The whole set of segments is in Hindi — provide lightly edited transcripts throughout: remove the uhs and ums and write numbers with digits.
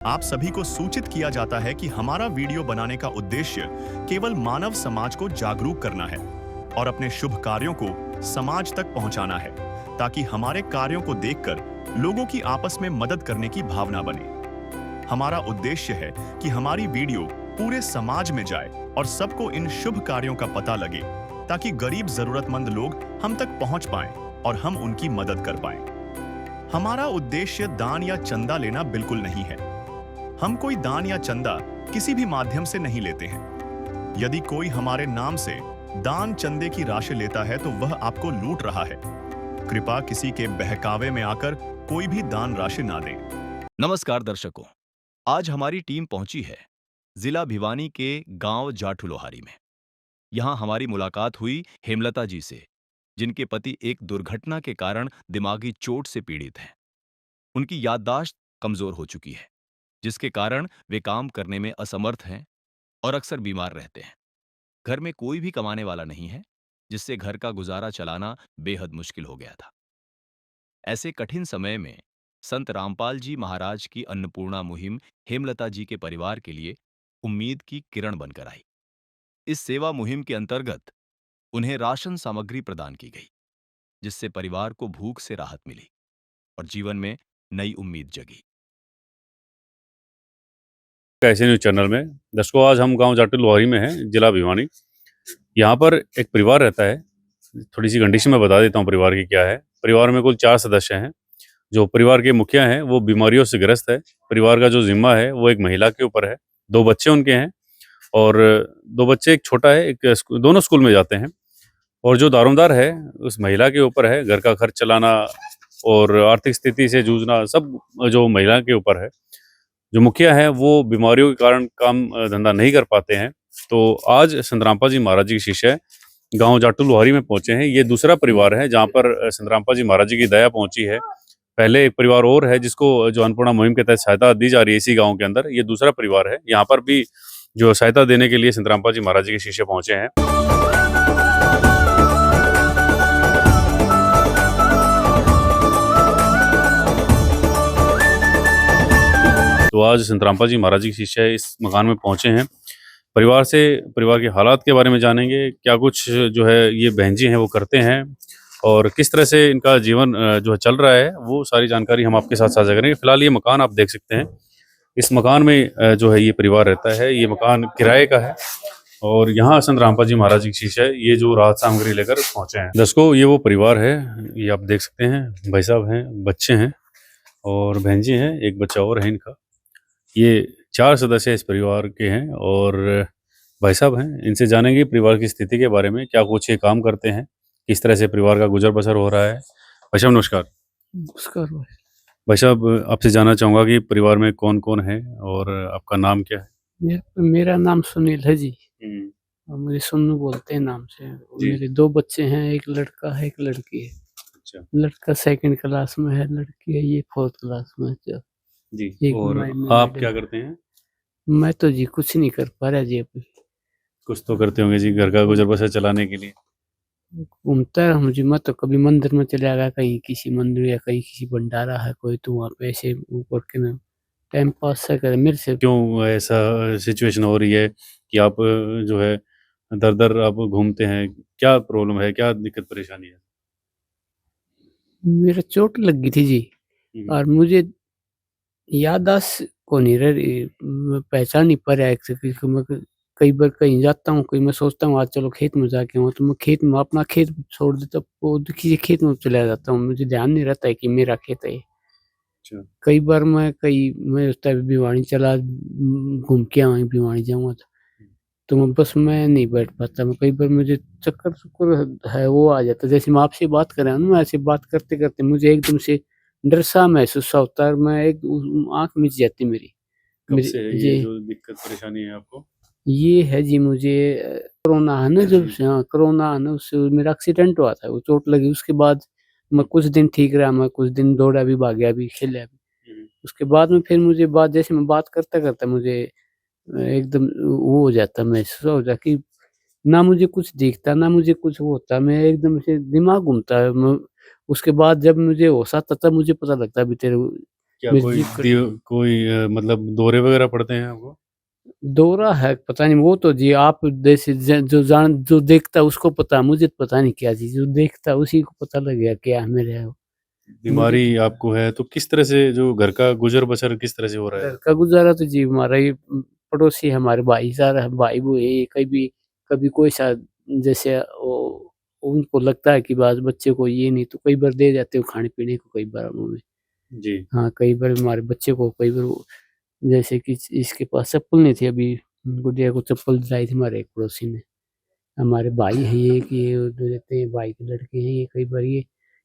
आप सभी को सूचित किया जाता है कि हमारा वीडियो बनाने का उद्देश्य केवल मानव समाज को जागरूक करना है और अपने शुभ कार्यों को समाज तक पहुंचाना है, ताकि हमारे कार्यों को देखकर लोगों की आपस में मदद करने की भावना बने। हमारा उद्देश्य है कि हमारी वीडियो पूरे समाज में जाए और सबको इन शुभ कार्यों का पता लगे, ताकि गरीब जरूरतमंद लोग हम तक पहुंच पाएं और हम उनकी मदद कर पाएं। हमारा उद्देश्य दान या चंदा लेना बिल्कुल नहीं है। हम कोई दान या चंदा किसी भी माध्यम से नहीं लेते हैं। यदि कोई हमारे नाम से दान चंदे की राशि लेता है तो वह आपको लूट रहा है। कृपया किसी के बहकावे में आकर कोई भी दान राशि ना दें। नमस्कार दर्शकों, आज हमारी टीम पहुंची है जिला भिवानी के गांव जाठू लोहारी में। यहां हमारी मुलाकात हुई हेमलता जी से, जिनके पति एक दुर्घटना के कारण दिमागी चोट से पीड़ित हैं। उनकी याददाश्त कमजोर हो चुकी है, जिसके कारण वे काम करने में असमर्थ हैं और अक्सर बीमार रहते हैं। घर में कोई भी कमाने वाला नहीं है, जिससे घर का गुजारा चलाना बेहद मुश्किल हो गया था। ऐसे कठिन समय में संत रामपाल जी महाराज की अन्नपूर्णा मुहिम हेमलता जी के परिवार के लिए उम्मीद की किरण बनकर आई। इस सेवा मुहिम के अंतर्गत उन्हें राशन सामग्री प्रदान की गई, जिससे परिवार को भूख से राहत मिली और जीवन में नई उम्मीद जगी। ऐसे न्यूज चैनल में दर्शकों, आज हम गांव जाटू लोहारी में हैं, जिला भिवानी। यहाँ पर एक परिवार रहता है। थोड़ी सी कंडीशन मैं बता देता हूँ परिवार की क्या है। परिवार में कुल 4 सदस्य हैं। जो परिवार के मुखिया हैं वो बीमारियों से ग्रस्त है। परिवार का जो जिम्मा है वो एक महिला के ऊपर है। 2 बच्चे उनके हैं और 2 बच्चे, एक छोटा है, एक दोनों स्कूल में जाते हैं। और जो दारोमदार है उस महिला के ऊपर है। घर का खर्च चलाना और आर्थिक स्थिति से जूझना सब जो महिला के ऊपर है। जो मुखिया है वो बीमारियों के कारण काम धंधा नहीं कर पाते हैं। तो आज संत रामपाल जी महाराज जी के शिष्य गांव जाटू लोहारी में पहुंचे हैं। ये दूसरा परिवार है जहां पर संत रामपाल जी महाराज जी की दया पहुंची है। पहले एक परिवार और है जिसको जो अन्नपूर्णा मुहिम के तहत सहायता दी जा रही है इसी गांव के अंदर। ये दूसरा परिवार है। यहाँ पर भी जो सहायता देने के लिए संत रामपाल जी महाराज जी के शिष्य पहुंचे हैं। तो आज संत रामपाल जी महाराज जी के शिष्य इस मकान में पहुंचे हैं। परिवार से परिवार के हालात के बारे में जानेंगे, क्या कुछ जो है ये बहन जी हैं वो करते हैं और किस तरह से इनका जीवन जो है चल रहा है, वो सारी जानकारी हम आपके साथ साझा करेंगे। फिलहाल ये मकान आप देख सकते हैं। इस मकान में जो है ये परिवार रहता है। ये मकान किराए का है और यहाँ संत रामपाल जी महाराज जी के शिष्य ये जो राहत सामग्री लेकर पहुंचे हैं। दर्शकों, ये वो परिवार है, ये आप देख सकते हैं। भाई साहब हैं, बच्चे हैं और बहन जी हैं, एक बच्चा और है इनका। ये 4 सदस्य इस परिवार के हैं और भाई साहब हैं। इनसे जानेंगे परिवार की स्थिति के बारे में, क्या कुछ ये काम करते हैं, किस तरह से परिवार का गुजर बसर हो रहा है। भाई साहब नमस्कार। नमस्कार भाई। भाई साहब, आपसे जानना चाहूँगा कि परिवार में कौन-कौन है और आपका नाम क्या है? मेरा नाम सुनील है जी हुँ, और मुझे सुन्नू बोलते हैं नाम से। और जी। मेरे 2 बच्चे हैं, एक लड़का है, एक लड़की है। अच्छा, लड़का 2nd क्लास में है, लड़की है ये 4th क्लास में है। जी। एक और आप मैरिड क्या है। करते हैं? मैं तो जी कुछ नहीं कर पा रहा जी अभी। कुछ तो करते होंगे जी घर का गुजर बसर चलाने के लिए। घूमता रहूँ जी, मैं तो कभी मंदिर में चला गया, कहीं किसी मंदिर या कहीं किसी भंडारा है कोई, तो वहाँ पे ऐसे वो करके ना टाइम पास सा करे मेरे से। क्यों ऐसा सिचुएशन हो रही है कि आप जो है दर-दर आप घूमते हैं? क्या प्रॉब्लम है? क्या दिक्कत परेशानी है? मेरा चोट लग गई थी जी हुँ, और मुझे याददाश्त को नहीं रह रही, मैं पहचान नहीं पा रहा एग्ज़ैक्टली कि मैं कई बार कहीं जाता हूँ, कहीं मैं सोचता हूँ आज चलो खेत में जाके आऊँ, तो मैं खेत में अपना खेत छोड़ देता हूँ, वो किसी खेत में चला जाता हूँ, मुझे ध्यान नहीं रहता है कि मेरा खेत है ये। अच्छा। कई बार मैं उस टाइम भिवानी चला घूम के आऊँ, भिवानी जाऊँगा तो मैं बस में नहीं बैठ पाता, मैं कई बार मुझे चक्कर-वक्कर है वो आ जाता है। जैसे मैं आपसे बात कर रहा हूँ ना, ऐसे बात करते-करते मुझे एकदम से डर सा महसूस सा होता है और मैं एक आँख मिच जाती है मेरी। कब मेरी से है ये जी, जो दिक्कत परेशानी है आपको? ये है जी मुझे कोरोना है ना जब हुँ, से, हाँ, कोरोना है ना उससे मेरा एक्सीडेंट हुआ था, वो चोट लगी उसके बाद मैं हुँ, कुछ दिन ठीक रहा, मैं कुछ दिन दौड़ा भी, भागा भी, खेला भी। हुँ, उसके बाद में फिर मुझे बात जैसे मैं बात करते-करते मुझे एकदम वो हो जाता, महसूस हो जाता कि ना मुझे कुछ दिखता, ना मुझे कुछ वो होता, मैं एकदम से दिमाग घूमता है। मैं उसके बाद जब मुझे होश आता तब मुझे पता लगता है अभी तेरे क्या मेरी कोई जीभ कट कोई मतलब दौरे वगैरह पड़ते हैं आपको? दौरा है, पता नहीं वो तो जी आप जैसे जो देखता है उसको पता, मुझे तो पता नहीं क्या चीज़, जो देखता है उसी को पता लग गया क्या है मेरे है वो। मुझे बीमारी आपको है तो किस तरह से जो घर का गुजर-बसर किस तरह से हो रहा है? घर का गुज़ारा तो जी हमारा ये पड़ोसी है, हमारे भाईचारा है, भाई वो है, ये कभी कोई सा जैसे उनको लगता है कि बस बच्चे को ये नहीं तो कई बार दे जाते हो खाने-पीने को कई बार मुँह में। जी। हाँ, कई बार हमारे बच्चे को कई बार वो जैसे कि इसके पास चप्पल नहीं थी अभी, गुड़िया को चप्पल दिलाई थी हमारे एक पड़ोसी ने। हमारे भाई हैं ये कि ये जो रहते हैं भाई के लड़के हैं ये कई बार ये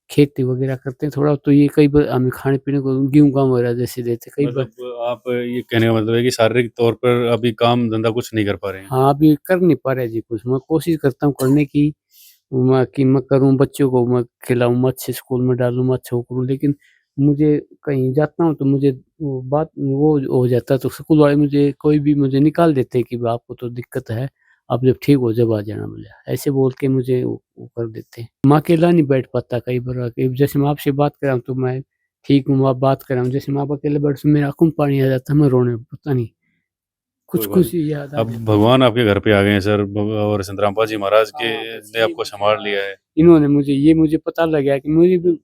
खेती वगैरह करते हैं थोड़ा तो ये कई बार हमें खाने-पीने को गेहूँ-गाम वगैरह जैसे देते कई बार मतलब आप ये कहने का मतलब है कि शारीरिक तौर पर अभी काम-धंधा कुछ नहीं कर पा रहे हैं। हाँ, अभी कर नहीं पा रहे जी कुछ। मैं कोशिश करता हूँ करने की, मैं करूँ बच्चों को मैं खिलाऊँ, मैं अच्छे स्कूल में डालूँ, मैं अच्छा वो करूँ लेकिन मुझे कहीं जाता हूँ तो मुझे वो हो जाता है तो स्कूल वाले मुझे कोई भी मुझे निकाल देते हैं कि आपको तो दिक्कत है, आप जब ठीक हो जब आ जाना बोले। ऐसे बोल के मुझे वो कर देते हैं। मैं अकेला नहीं बैठ पाता कई बार आके जैसे मैं आपसे बात कर रहा हूँ तो मैं ठीक हूँ, आप बात कर रहा हूँ, जैसे मैं आप अकेले बैठूँ मेरी आँखों में पानी आ जाता है, मैं रोने पता नहीं, कोई बात कुछ-कुछ नहीं। याद आ अब जाता है। भगवान आपके घर पे आ गए हैं सर और संत रामपाल जी महाराज के हाँ, बस ने ये आपको मुझे सँभाल लिया है। इन्होंने मुझे पता लग गया कि मुझे भी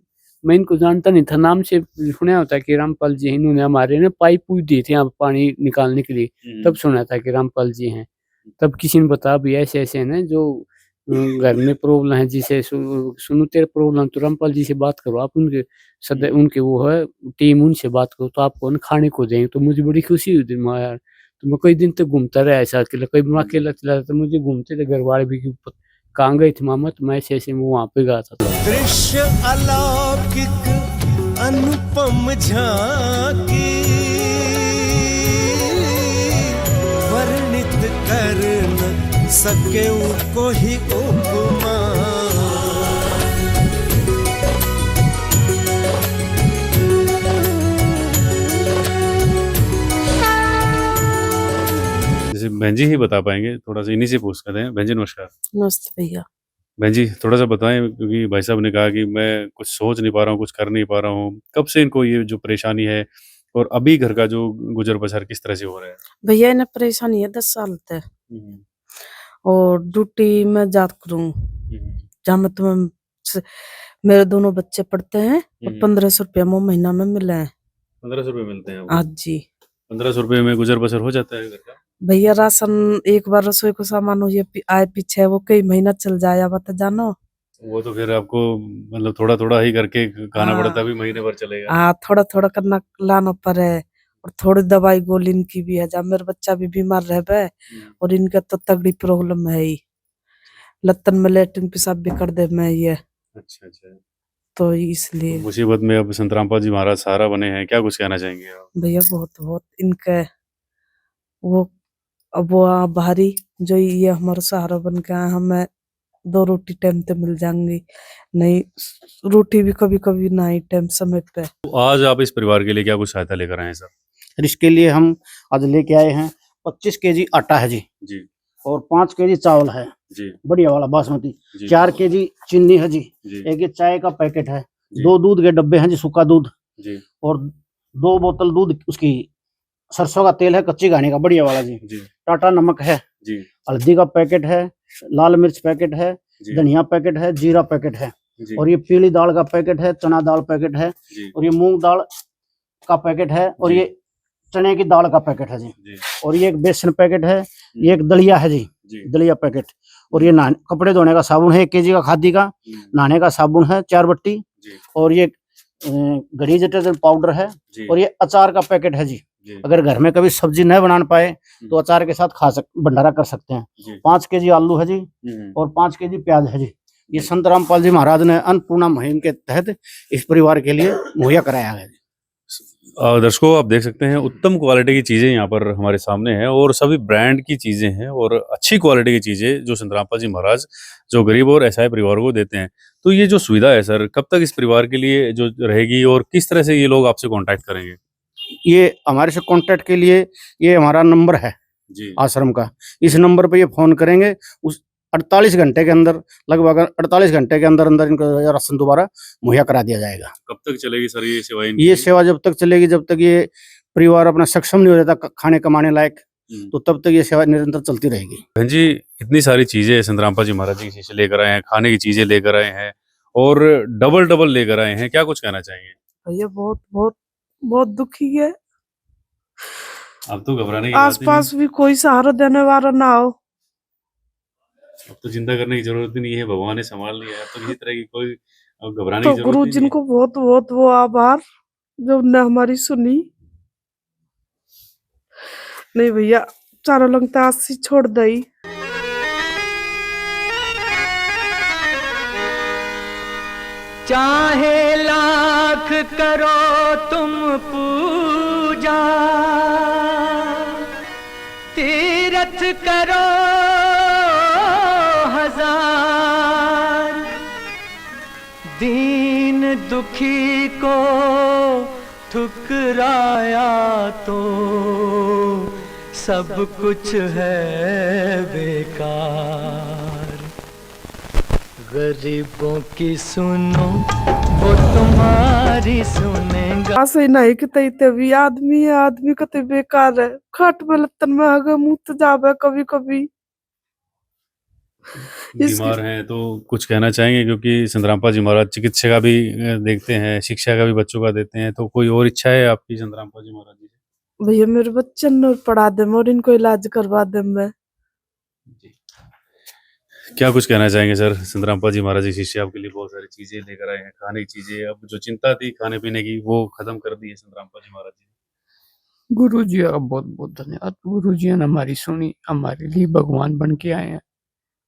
मैं इनको जानता नहीं था, नाम से सुना होता है कि रामपाल जी हैं, इन्होंने हमारे ना पाइप-वाइप दी थी यहाँ पे पानी निकालने के लिए, तब सुना था कि रामपाल जी हैं। तब किसी ने बताया भी ऐसे-ऐसे हैं ना जो घर में प्रॉब्लम है जिसे सुनो तेरे प्रॉब्लम तो रामपाल जी से बात करो, आप उनके उनके वो है टीम उनसे बात करो तो आपको ना खाने को देंगे, तो मुझे बड़ी खुशी हुई थी मैं यार, तो मैं कई दिन तक घूमता रहा ऐसा अकेला, कभी मैं अकेला चला जाता मुझे घूमते थे घरवाले भी कि कहाँ गई थी मामा? तो मैं ऐसे-ऐसे मैं वहाँ पे गया था। दृश्य अलौकिक अनुपम झांकी वर्णित कर न सके कोई उपमा। जैसे बहन जी ही बता पाएँगे, थोड़ा-सा इन्हीं से पूछ करते हैं। बहन जी नमस्कार। नमस्ते भैया। बहन जी थोड़ा-सा बताएँ क्योंकि भाई साहब ने कहा कि मैं कुछ सोच नहीं पा रहा हूँ, कुछ कर नहीं पा रहा हूँ। कब से इनको ये जो परेशानी है और अभी घर का जो गुज़र-बसर किस तरह से हो रहा है? भैया इन्हें परेशानी है 10 साल से हुँ, और ड्यूटी में जात करूँ हुँ, जहाँ मैं तुम्हें मेरे दोनों बच्चे पढ़ते हैं और हुँ। 1500 रुपया मुझे महीना में मिले हैं। 1500 रुपए मिलते हैं आपको? आज जी 1500 रुपए में गुज़र-बसर हो जाता है घर का? भैया राशन एक बार रसोई को सामान हो ये आए पीछे वो कई महीना चल जाए बता जानो। वो तो फिर आपको मतलब थोड़ा-थोड़ा ही करके खाना पड़ता है, हाँ तभी महीने भर चलेगा। हाँ थोड़ा थोड़ा करना लाना पड़े और थोड़ी दवाई गोली इनकी भी है जब मेरा बच्चा भी बीमार रह गए हुँ, और इनका तो तगड़ी प्रॉब्लम है ही लत्तन में लेटरिन पेशाब भी कर दे मैं ये अच्छा, अच्छा। तो तो इसलिए मुसीबत में अब संत रामपाल जी महाराज सहारा बने हैं, क्या कुछ कहना चाहेंगे आप? भैया बहुत बहुत इनके वो अब वो बाहरी जो ये हमारा सहारा बन के आए हमें 2 रोटी टाइम पे मिल जाएंगी नहीं रोटी भी कभी कभी ना ही टाइम समय पे। तो आज आप इस परिवार के लिए क्या कुछ सहायता लेकर आए हैं सर? फिर इसके लिए हम आज लेके आए हैं 25 केजी आटा है जी जी, और 5 केजी चावल है जी, बढ़िया वाला बासमती, जी, 4 केजी चीनी है जी, जी, एक ये चाय का पैकेट है, जी। 2 दूध के डब्बे हैं जी सूखा दूध जी, और 2 बोतल दूध उसकी सरसों का तेल है कच्ची घानी का बढ़िया वाला जी, जी, टाटा नमक है, जी, हल्दी का पैकेट है, लाल मिर्च पैकेट है, जी, धनिया पैकेट है, जीरा पैकेट है जी, और ये पीली दाल का पैकेट है, चना दाल पैकेट है जी, और ये मूंग दाल का पैकेट है और जी। ये चने की दाल का पैकेट है जी जी, और ये एक बेसन पैकेट है, ये एक दलिया है जी, जी, दलिया पैकेट और ये नहाने कपड़े धोने का साबुन है 1 केजी का खादी का, नहाने का साबुन है 4 बट्टी जी, और ये घड़ी डिटर्जेंट पाउडर है जी, और ये अचार का पैकेट है जी। जी, अगर घर में कभी सब्जी न बना पाए तो अचार के साथ भंडारा कर सकते हैं। जी। 5 केजी आलू है जी और 5 केजी प्याज है जी। ये संत रामपाल जी महाराज ने अन्नपूर्णा मुहिम के तहत इस परिवार के लिए मुहैया कराया है। दर्शकों आप देख सकते हैं उत्तम क्वालिटी की चीज़ें यहाँ पर हमारे सामने हैं और सभी ब्रांड की चीज़ें हैं और अच्छी क्वालिटी की चीज़ें जो संत रामपाल जी महाराज जो गरीब और असहाय परिवारों को देते हैं। तो ये जो सुविधा है सर कब तक इस परिवार के लिए जो रहेगी और किस तरह से ये लोग आपसे कांटेक्ट करेंगे? ये हमारे से कांटेक्ट के लिए ये हमारा नंबर है जी, आश्रम का, इस नंबर पे ये फोन करेंगे, उस 48 घंटे के अंदर, लगभग 48 घंटे के अंदर अंदर इनको राशन दोबारा मुहैया करा दिया जाएगा। कब तक चलेगी सर ये सेवा ये इनकी? सेवा जब तक चलेगी जब तक ये परिवार अपना सक्षम नहीं हो जाता खाने कमाने लायक, तो तब तक ये सेवा निरंतर चलती रहेगी। बहन जी, इतनी सारी चीजें संतरामपा जी महाराज जी की शीशे लेकर आए हैं, खाने की चीजें लेकर आए हैं और डबल डबल लेकर आए हैं, क्या कुछ कहना चाहेंगे? भैया बहुत बहुत बहुत दुखी है। अब तो घबराने की बात ही आसपास भी कोई सहारा देने वाला ना हो। नहीं, अब तो चिंता करने की जरूरत ही नहीं है, भगवान ने संभाल लिया है, अब तो किसी तरह की कोई अब घबराने तो की जरूरत गुरु ही जी नहीं को बहुत बहुत वो आभार जो उनने हमारी सुनी। नहीं भैया, चारों लगता आसी छोड़ दई। चाहे लाख करो तुम पूजा, तीरथ करो हजार, दीन दुखी को ठुकराया तो सब कुछ है बेकार। गरीबों की सुनो वो तुम्हारी सुनेगा। ऐसे नहीं कि तई भी आदमी है, आदमी का तो बेकार है। खाट में लत्तन में आगे मुंह तो जावे कभी कभी। बीमार हैं तो कुछ कहना चाहेंगे, क्योंकि संतरामपा जी महाराज चिकित्सा का भी देखते हैं, शिक्षा का भी बच्चों का देते हैं, तो कोई और इच्छा है आपकी संतरामपा जी महाराज जी से? भैया मेरे बच्चे न पढ़ा दे और इनको इलाज करवा दे मैं। क्या कुछ कहना चाहेंगे सर? संतरामपा जी महाराज जी शिष्य आपके लिए बहुत सारी चीजें लेकर आए हैं, खाने की चीजें, अब जो चिंता थी खाने पीने की वो खत्म कर दी है संतरामपा जी महाराज जी। गुरु जी का बहुत बहुत धन्यवाद। गुरु जी ने हमारी सुनी, हमारे लिए भगवान बन के आए हैं।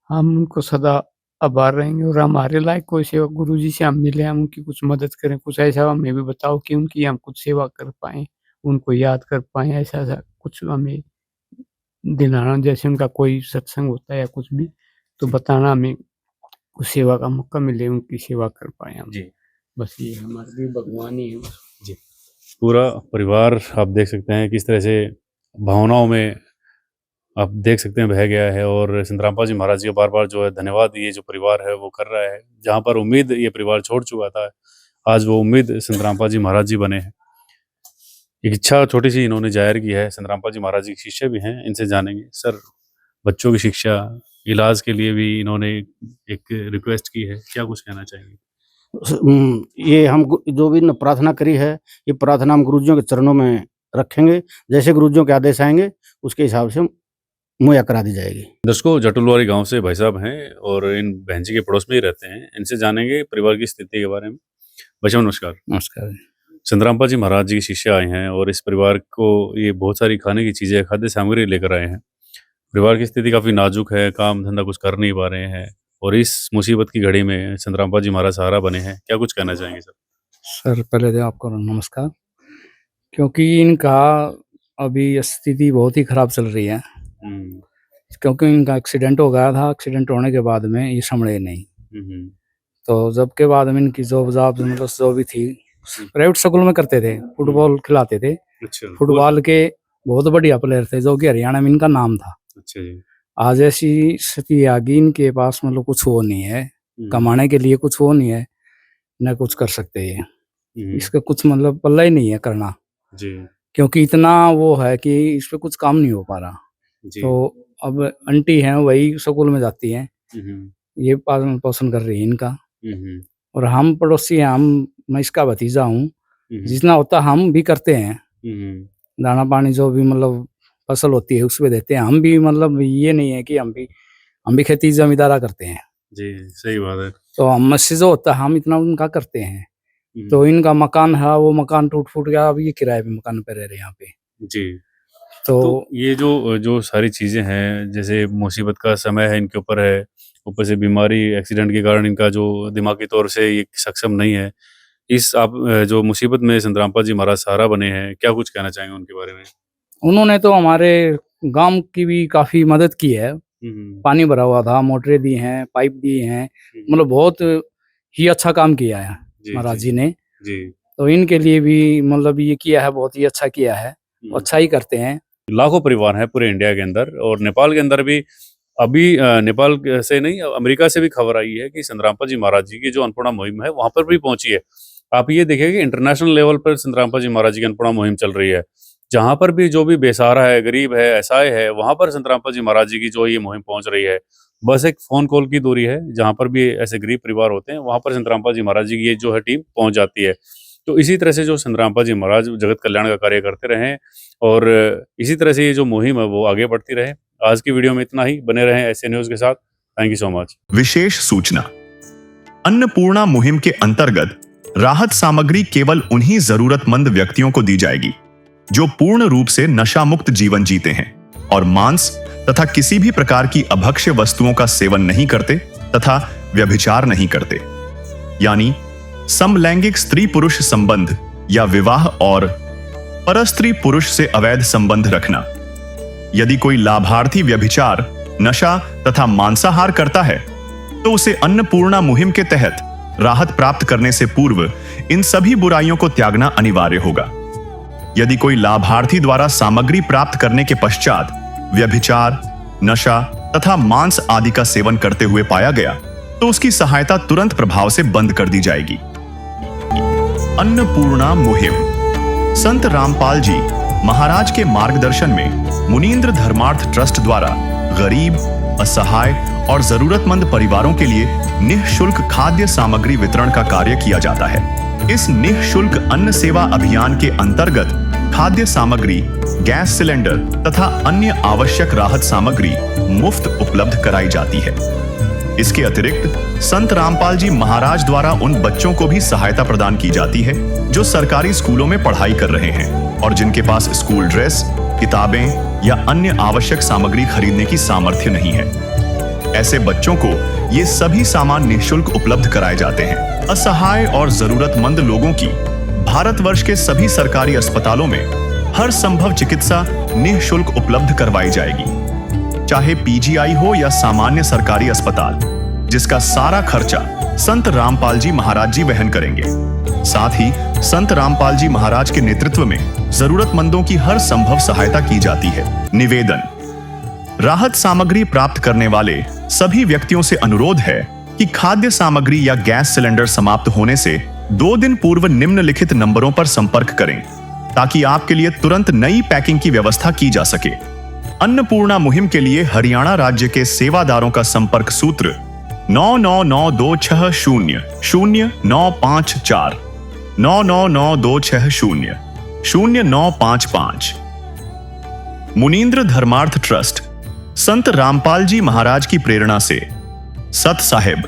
हम उनको सदा आभार रहेंगे और हमारे लायक कोई सेवा गुरु जी से हम मिले, हम उनकी कुछ मदद करें, कुछ ऐसा हमें भी बताओ कि उनकी हम कुछ सेवा कर पाए, उनको याद कर पाए, ऐसा ऐसा कुछ हमें दिलाना। जैसे उनका कोई सत्संग होता है या कुछ भी तो बताना, हमें कुछ सेवा का मौका मिले, उनकी सेवा कर पाए हम। जी बस ये हमारे लिए भगवान ही है। जी, पूरा परिवार आप देख सकते हैं किस तरह से भावनाओं में आप देख सकते हैं बह गया है, और संतरामपा जी महाराज जी का बार बार जो है धन्यवाद ये जो परिवार है वो कर रहा है। जहाँ पर उम्मीद ये परिवार छोड़ चुका था, आज वो उम्मीद संतरामपा जी महाराज जी बने हैं। एक इच्छा छोटी सी इन्होंने जाहिर की है, संतरामपा जी महाराज जी के शिष्य भी हैं, इनसे जानेंगे। सर, बच्चों की शिक्षा, इलाज के लिए भी इन्होंने एक रिक्वेस्ट की है, क्या कुछ कहना चाहेंगे? ये हम जो भी प्रार्थना करी है, ये प्रार्थना हम गुरुजियों के चरणों में रखेंगे। जैसे गुरुजियों के आदेश आएंगे उसके हिसाब से मुहैया करा दी जाएगी। दर्शकों, जटुलवारी गांव से भाई साहब हैं और इन बहन जी के पड़ोस में ही रहते हैं, इनसे जानेंगे परिवार की स्थिति के बारे में। भाई साहब नमस्कार। नमस्कार। संतरामपा जी महाराज जी के शिष्य आए हैं और इस परिवार को ये बहुत सारी खाने की चीज़ें, खाद्य सामग्री लेकर आए हैं। परिवार की स्थिति काफ़ी नाजुक है, काम धंधा कुछ कर नहीं पा रहे हैं और इस मुसीबत की घड़ी में संतरामपा जी महाराज सहारा बने हैं, क्या कुछ कहना चाहेंगे सर? सर पहले तो आपको नमस्कार। क्योंकि इनका अभी स्थिति बहुत ही खराब चल रही है, क्योंकि इनका एक्सीडेंट हो गया था। एक्सीडेंट होने के बाद में ये संभले नहीं, तो जब के बाद में इनकी जॉब मतलब जो भी थी प्राइवेट स्कूल में करते थे, फुटबॉल खिलाते थे। अच्छा, फुटबॉल के बहुत बढ़िया प्लेयर थे, जो कि हरियाणा में इनका नाम था। अच्छा जी। आज ऐसी स्थिति आ गई, इनके पास मतलब कुछ वो नहीं है, कमाने के लिए कुछ वो नहीं है, न कुछ कर सकते ये। इसका कुछ मतलब पल्ला ही नहीं है करना जी क्योंकि इतना वो है कि इस पे कुछ काम नहीं हो पा रहा। जी। तो अब आंटी हैं वही स्कूल में जाती हैं, ये पालन पोषण कर रही है इनका। और हम पड़ोसी हैं, मैं इसका भतीजा हूँ, जितना होता हम भी करते हैं। दाना पानी जो भी मतलब फसल होती है उसमें देते हैं हम भी। मतलब ये नहीं है कि हम भी खेती जमींदारा करते हैं जी, सही बात है। तो हम से जो होता है हम इतना उनका करते हैं। तो इनका मकान है, वो मकान टूट फूट गया, अब ये किराए पे मकान पे रह रहे हैं यहाँ पे। जी, तो ये जो सारी चीजें हैं, जैसे मुसीबत का समय है इनके ऊपर है, ऊपर से बीमारी, एक्सीडेंट के कारण इनका जो दिमागी तौर से ये सक्षम नहीं है, इस आप जो मुसीबत में संतरामपा जी महाराज सहारा बने हैं, क्या कुछ कहना चाहेंगे उनके बारे में? उन्होंने तो हमारे गांव की भी काफी मदद की है। पानी भरा हुआ था, मोटरें दी हैं, पाइप दिए हैं, मतलब बहुत ही अच्छा काम किया है महाराज जी ने। जी, तो इनके लिए भी मतलब ये किया है, बहुत ही अच्छा किया है, अच्छा ही करते हैं। लाखों परिवार हैं पूरे इंडिया के अंदर और नेपाल के अंदर भी अभी नेपाल से नहीं, अमेरिका से भी खबर आई है कि संत रामपाल जी महाराज जी की जो अन्नपूर्णा मुहिम है वहां पर भी पहुंची है। आप ये देखिए कि इंटरनेशनल लेवल पर संत रामपाल जी महाराज जी की अन्नपूर्णा मुहिम चल रही है। जहां पर भी जो भी बेसहारा है, गरीब है, असहाय है, वहां पर संत रामपाल जी महाराज जी की जो ये मुहिम पहुंच रही है। बस एक फोन कॉल की दूरी है, जहां पर भी ऐसे गरीब परिवार होते हैं वहां पर संत रामपाल जी महाराज जी की ये जो है टीम पहुंच जाती है। तो इसी तरह से जो संत रामपाल जी महाराज जगत कल्याण का कार्य करते रहें और इसी तरह से ये जो मुहिम है वो आगे बढ़ती रहे। आज की वीडियो में इतना ही, बने रहें ऐसे न्यूज के साथ। Thank you so much. विशेष सूचना, अन्नपूर्णा मुहिम के अंतर्गत राहत सामग्री केवल उन्हीं जरूरतमंद व्यक्तियों को दी जाएगी जो पूर्ण रूप से नशा मुक्त जीवन जीते हैं और मांस तथा किसी भी प्रकार की अभक्ष्य वस्तुओं का सेवन नहीं करते तथा व्यभिचार नहीं करते, यानी समलैंगिक स्त्री पुरुष संबंध या विवाह और परस्त्री पुरुष से अवैध संबंध रखना। यदि कोई लाभार्थी व्यभिचार, नशा तथा मांसाहार करता है तो उसे अन्नपूर्णा मुहिम के तहत राहत प्राप्त करने से पूर्व इन सभी बुराइयों को त्यागना अनिवार्य होगा। यदि कोई लाभार्थी द्वारा सामग्री प्राप्त करने के पश्चात व्यभिचार, नशा तथा मांस आदि का सेवन करते हुए पाया गया तो उसकी सहायता तुरंत प्रभाव से बंद कर दी जाएगी। अन्नपूर्णा मुहिम संत रामपाल जी महाराज के मार्गदर्शन में मुनींद्र धर्मार्थ ट्रस्ट द्वारा गरीब, असहाय और जरूरतमंद परिवारों के लिए निःशुल्क खाद्य सामग्री वितरण का कार्य किया जाता है। इस निःशुल्क अन्न सेवा अभियान के अंतर्गत खाद्य सामग्री, गैस सिलेंडर तथा अन्य आवश्यक राहत सामग्री मुफ्त उपलब्ध कराई जाती है। इसके अतिरिक्त संत रामपाल जी महाराज द्वारा उन बच्चों को भी सहायता प्रदान की जाती है जो सरकारी स्कूलों में पढ़ाई कर रहे हैं और जिनके पास स्कूल ड्रेस, किताबें या अन्य आवश्यक सामग्री खरीदने की सामर्थ्य नहीं है। ऐसे बच्चों को ये सभी सामान निःशुल्क उपलब्ध कराए जाते हैं। असहाय और जरूरतमंद लोगों की भारतवर्ष के सभी सरकारी अस्पतालों में हर संभव चिकित्सा निःशुल्क उपलब्ध करवाई जाएगी, चाहे पीजीआई हो या सामान्य सरकारी अस्पताल, जिसका सारा खर्चा संत रामपाल जी महाराज जी वहन करेंगे। साथ ही संत रामपाल जी महाराज के नेतृत्व में जरूरतमंदों की हर संभव सहायता की जाती है। निवेदन, राहत सामग्री प्राप्त करने वाले सभी व्यक्तियों से अनुरोध है कि खाद्य सामग्री या गैस सिलेंडर समाप्त होने से 2 दिन पूर्व निम्नलिखित नंबरों पर संपर्क करें ताकि आपके लिए तुरंत नई पैकिंग की व्यवस्था की जा सके। अन्नपूर्णा मुहिम के लिए हरियाणा राज्य के सेवादारों का संपर्क सूत्र 9992600954 9992600955। मुनींद्र धर्मार्थ ट्रस्ट संत रामपाल जी महाराज की प्रेरणा से सत साहिब